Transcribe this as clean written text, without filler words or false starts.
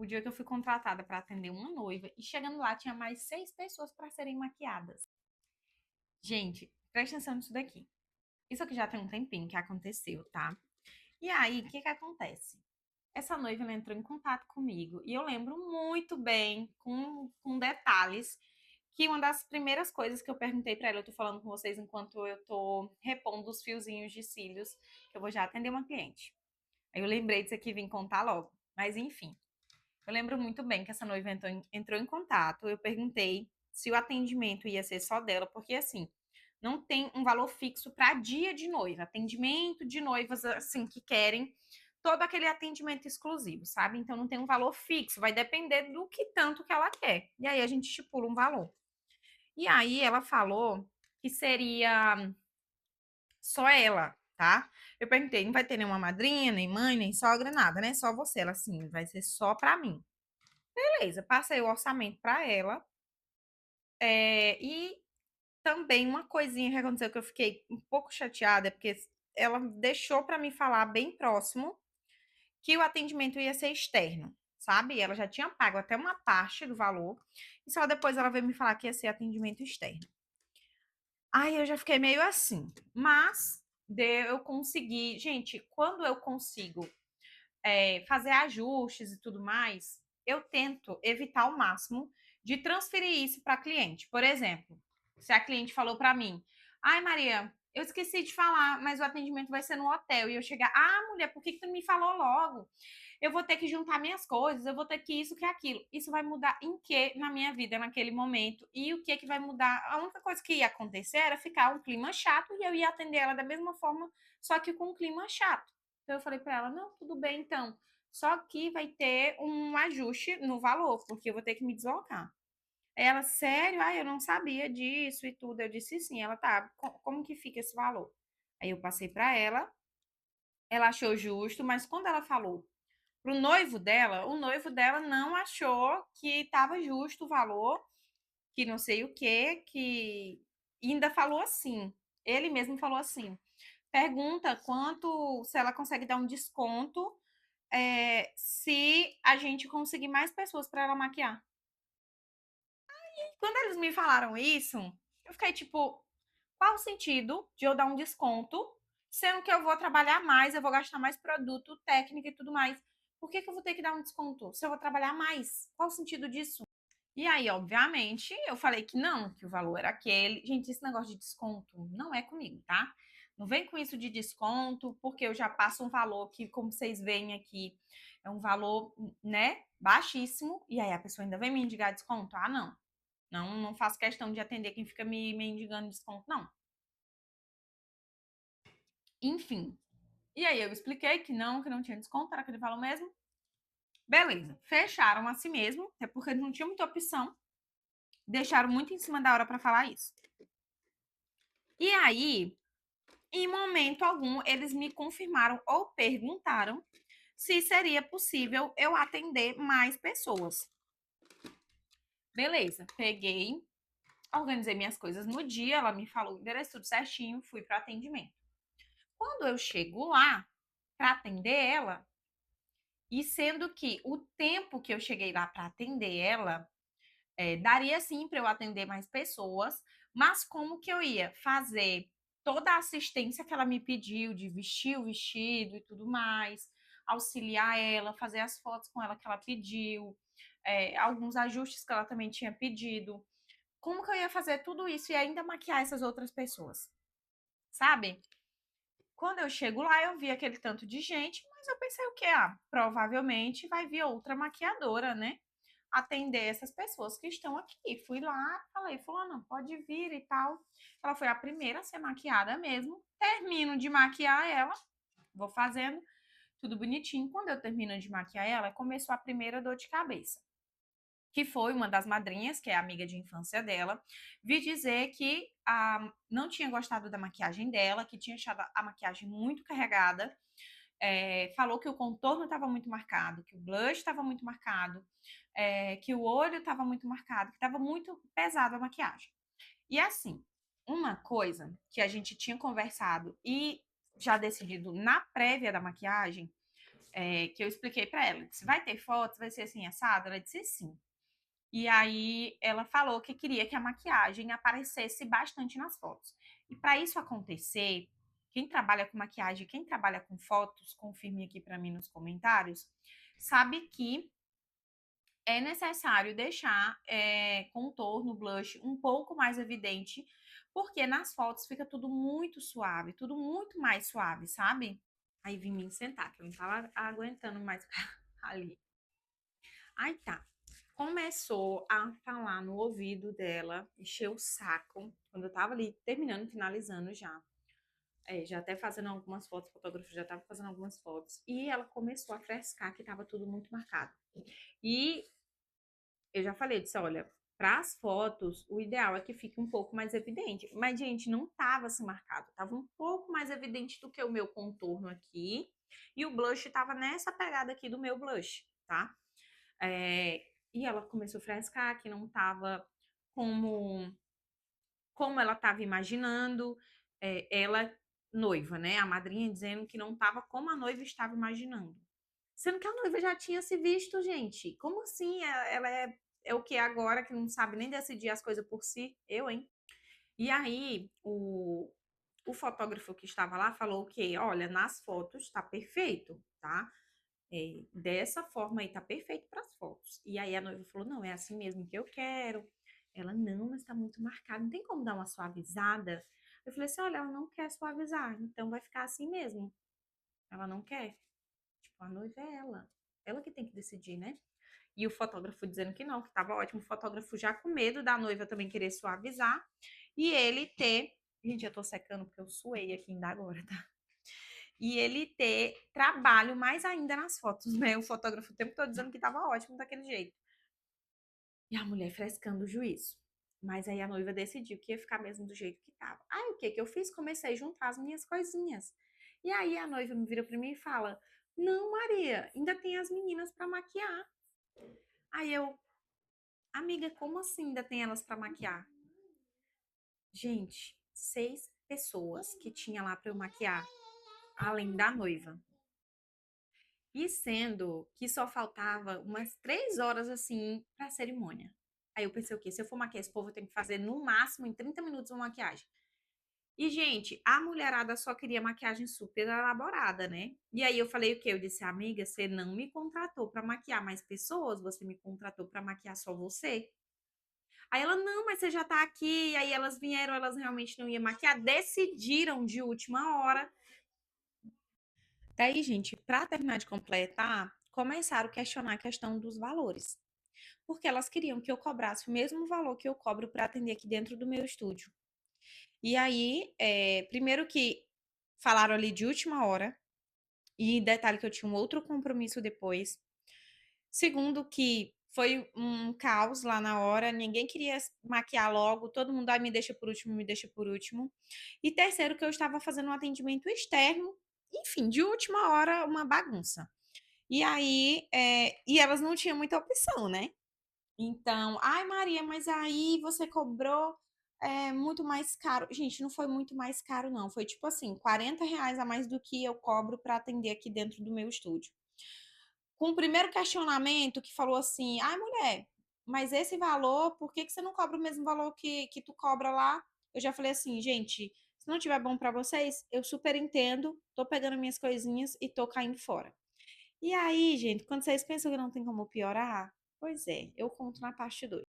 o dia que eu fui contratada para atender uma noiva e chegando lá tinha mais 6 pessoas para serem maquiadas. Gente, presta atenção nisso daqui. Isso aqui já tem um tempinho que aconteceu, tá? E aí, o que que acontece? Essa noiva ela entrou em contato comigo e eu lembro muito bem, com detalhes, que uma das primeiras coisas que eu perguntei para ela, eu tô falando com vocês enquanto eu tô repondo os fiozinhos de cílios, que eu vou já atender uma cliente. Aí eu lembrei disso aqui e vim contar logo. Mas enfim, eu lembro muito bem que essa noiva entrou em contato. Eu perguntei se o atendimento ia ser só dela, porque assim, não tem um valor fixo para dia de noiva. Atendimento de noivas, assim, que querem todo aquele atendimento exclusivo, sabe? Então não tem um valor fixo, vai depender do que tanto que ela quer. E aí a gente estipula um valor. E aí ela falou que seria só ela, tá? Eu perguntei, não vai ter nenhuma madrinha, nem mãe, nem sogra, nada, né? Só você. Ela, assim, vai ser só pra mim. Beleza, passei o orçamento pra ela. E também uma coisinha que aconteceu que eu fiquei um pouco chateada, é porque ela deixou pra me falar bem próximo que o atendimento ia ser externo, sabe? Ela já tinha pago até uma parte do valor, e só depois ela veio me falar que ia ser atendimento externo. Aí eu já fiquei meio assim, mas eu consegui. Gente, quando eu consigo fazer ajustes e tudo mais, eu tento evitar ao máximo de transferir isso para cliente. Por exemplo, se a cliente falou para mim, ai Maria, eu esqueci de falar, mas o atendimento vai ser no hotel. E eu chegar, ah, mulher, por que tu não me falou logo? Eu vou ter que juntar minhas coisas, eu vou ter que isso, que aquilo. Isso vai mudar em quê na minha vida naquele momento? E o que que vai mudar? A única coisa que ia acontecer era ficar um clima chato e eu ia atender ela da mesma forma, só que com um clima chato. Então eu falei para ela, não, tudo bem então. Só que vai ter um ajuste no valor, porque eu vou ter que me deslocar. Ela, sério? Ah, eu não sabia disso e tudo. Eu disse sim. Ela, tá, como que fica esse valor? Aí eu passei para ela achou justo, mas quando ela falou pro noivo dela, o noivo dela não achou que estava justo o valor, que não sei o quê, que ainda falou assim. Ele mesmo falou assim: pergunta quanto, se ela consegue dar um desconto, se a gente conseguir mais pessoas para ela maquiar. Quando eles me falaram isso, eu fiquei tipo, qual o sentido de eu dar um desconto, sendo que eu vou trabalhar mais, eu vou gastar mais produto, técnica e tudo mais? Por que que eu vou ter que dar um desconto se eu vou trabalhar mais? Qual o sentido disso? E aí, obviamente, eu falei que não, que o valor era aquele. Gente, esse negócio de desconto não é comigo, tá? Não vem com isso de desconto, porque eu já passo um valor que, como vocês veem aqui, é um valor, né, baixíssimo, e aí a pessoa ainda vem me indicar desconto? Ah, não. Não, não faço questão de atender quem fica me mendigando desconto, não. Enfim. E aí eu expliquei que não tinha desconto, era aquele valor mesmo. Beleza. Fecharam a si mesmo, até porque não tinha muita opção. Deixaram muito em cima da hora para falar isso. E aí, em momento algum, eles me confirmaram ou perguntaram se seria possível eu atender mais pessoas. Beleza, peguei, organizei minhas coisas no dia, ela me falou o endereço tudo certinho, fui para atendimento. Quando eu chego lá para atender ela, e sendo que o tempo que eu cheguei lá para atender ela, daria sim para eu atender mais pessoas, mas como que eu ia fazer toda a assistência que ela me pediu, de vestir o vestido e tudo mais, auxiliar ela, fazer as fotos com ela que ela pediu, alguns ajustes que ela também tinha pedido. Como que eu ia fazer tudo isso e ainda maquiar essas outras pessoas? Sabe? Quando eu chego lá, eu vi aquele tanto de gente, mas eu pensei o quê? Ah, provavelmente vai vir outra maquiadora, né? Atender essas pessoas que estão aqui. Fui lá, falei, fulano, pode vir e tal. Ela foi a primeira a ser maquiada mesmo. Termino de maquiar ela, vou fazendo tudo bonitinho. Quando eu termino de maquiar ela, começou a primeira dor de cabeça, que foi uma das madrinhas, que é amiga de infância dela, vi dizer que não tinha gostado da maquiagem dela, que tinha achado a maquiagem muito carregada, falou que o contorno estava muito marcado, que o blush estava muito marcado, que o olho estava muito marcado, que estava muito pesado a maquiagem. E assim, uma coisa que a gente tinha conversado e já decidido na prévia da maquiagem que eu expliquei para ela. Se vai ter fotos, vai ser assim, assado? Ela disse sim. E aí ela falou que queria que a maquiagem aparecesse bastante nas fotos. E para isso acontecer, quem trabalha com maquiagem, quem trabalha com fotos, confirme aqui para mim nos comentários, sabe que é necessário deixar contorno, blush um pouco mais evidente, porque nas fotos fica tudo muito suave, tudo muito mais suave, sabe? Aí vim me sentar, que eu não tava aguentando mais ali. Aí tá. Começou a falar no ouvido dela, encheu o saco, quando eu tava ali terminando, finalizando já. Já até fazendo algumas fotos, o fotógrafo já tava fazendo algumas fotos. E ela começou a frescar que tava tudo muito marcado. E eu já falei, disse, olha, para as fotos, o ideal é que fique um pouco mais evidente. Mas, gente, não tava assim marcado. Tava um pouco mais evidente do que o meu contorno aqui. E o blush tava nessa pegada aqui do meu blush, tá? E ela começou a frescar que não tava como, como ela tava imaginando. Ela, noiva, né? A madrinha dizendo que não tava como a noiva estava imaginando. Sendo que a noiva já tinha se visto, gente. Como assim? Ela é o que agora, que não sabe nem decidir as coisas por si? Eu, hein? E aí, o fotógrafo que estava lá falou que, olha, nas fotos tá perfeito, tá? Dessa forma aí tá perfeito para as fotos. E aí a noiva falou: não, é assim mesmo que eu quero. Ela, não, mas tá muito marcado, não tem como dar uma suavizada? Eu falei assim: olha, ela não quer suavizar, então vai ficar assim mesmo. Ela não quer. Tipo, a noiva é ela. Ela que tem que decidir, né? E o fotógrafo dizendo que não, que tava ótimo. O fotógrafo já com medo da noiva também querer suavizar. E ele ter. Gente, eu tô secando porque eu suei aqui ainda agora, tá? E ele ter trabalho mais ainda nas fotos, né? O fotógrafo o tempo todo dizendo que tava ótimo daquele jeito. E a mulher frescando o juízo. Mas aí a noiva decidiu que ia ficar mesmo do jeito que tava. Aí o que que eu fiz? Comecei a juntar as minhas coisinhas. E aí a noiva me vira pra mim e fala: não, Maria, ainda tem as meninas pra maquiar. Aí eu, amiga, como assim ainda tem elas pra maquiar? Gente, 6 pessoas que tinha lá pra eu maquiar, além da noiva. E sendo que só faltava umas 3 horas assim pra cerimônia. Aí eu pensei o quê? Se eu for maquiar esse povo, eu tenho que fazer no máximo em 30 minutos uma maquiagem. E, gente, a mulherada só queria maquiagem super elaborada, né? E aí eu falei o quê? Eu disse, amiga, você não me contratou pra maquiar mais pessoas, você me contratou pra maquiar só você. Aí ela, não, mas você já tá aqui. E aí elas vieram, elas realmente não iam maquiar, decidiram de última hora. Daí, gente, para terminar de completar, começaram a questionar a questão dos valores. Porque elas queriam que eu cobrasse o mesmo valor que eu cobro para atender aqui dentro do meu estúdio. E aí, primeiro que falaram ali de última hora, e detalhe que eu tinha um outro compromisso depois. Segundo, que foi um caos lá na hora, ninguém queria maquiar logo, todo mundo, me deixa por último, me deixa por último. E terceiro, que eu estava fazendo um atendimento externo, enfim, de última hora, uma bagunça. E aí, e elas não tinham muita opção, né? Então, ai, Maria, mas aí você cobrou muito mais caro. Gente, não foi muito mais caro, não. Foi tipo assim, R$ 40 a mais do que eu cobro para atender aqui dentro do meu estúdio. Com o primeiro questionamento que falou assim: ai, mulher, mas esse valor, por que que você não cobra o mesmo valor que tu cobra lá? Eu já falei assim, gente, se não tiver bom para vocês, eu super entendo, tô pegando minhas coisinhas e tô caindo fora. E aí, gente, quando vocês pensam que não tem como piorar, pois é, eu conto na parte 2.